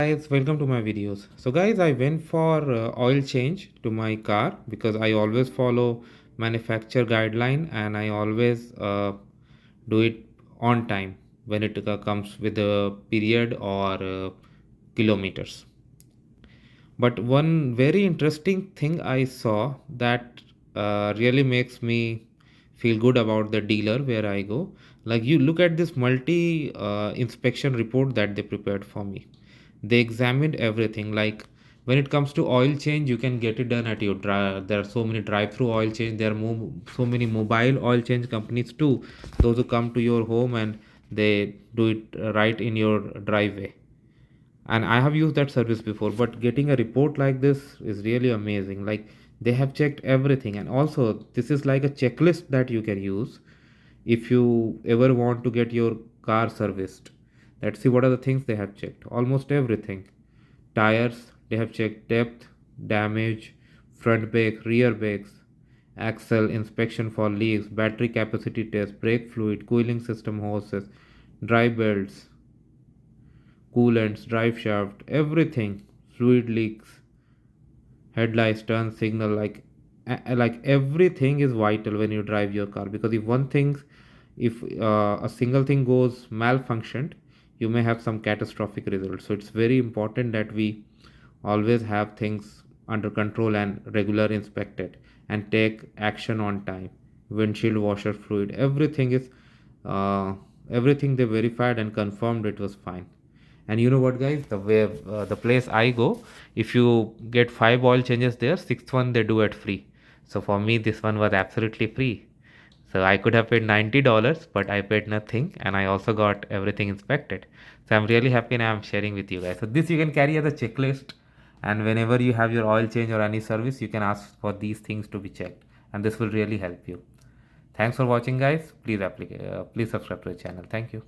Guys, welcome to my videos. So guys, I went for oil change to my car because I always follow manufacturer guideline and I always do it on time when it comes with a period or kilometers. But one very interesting thing I saw that really makes me feel good about the dealer where I go. Like you look at this multi inspection report that they prepared for me. They examined everything. Like when it comes to oil change, you can get it done at your drive. There are so many drive-through oil change. There are so many mobile oil change companies too. Those who come to your home and they do it right in your driveway, and I have used that service before. But getting a report like this is really amazing. Like they have checked everything, and also this is like a checklist that you can use if you ever want to get your car serviced. Let's see what are the things they have checked. Almost everything. Tires, they have checked depth, damage, front brake, rear brakes, axle inspection for leaks, battery capacity test, brake fluid, cooling system hoses, drive belts, coolants, drive shaft, everything, fluid leaks, headlights, turn signal, like everything is vital when you drive your car. Because if a single thing goes malfunctioned, you may have some catastrophic results. So it's very important that we always have things under control and regular inspected and take action on time. Windshield washer fluid, uh, everything they verified and confirmed it was fine. And you know what, guys? The place I go, if you get 5 oil changes there, sixth one they do it free. So for me, this one was absolutely free. So I could have paid $90, but I paid nothing, and I also got everything inspected. So I'm really happy, and I'm sharing with you guys. So this you can carry as a checklist, and whenever you have your oil change or any service, you can ask for these things to be checked, and this will really help you. Thanks for watching, guys. Please subscribe to the channel. Thank you.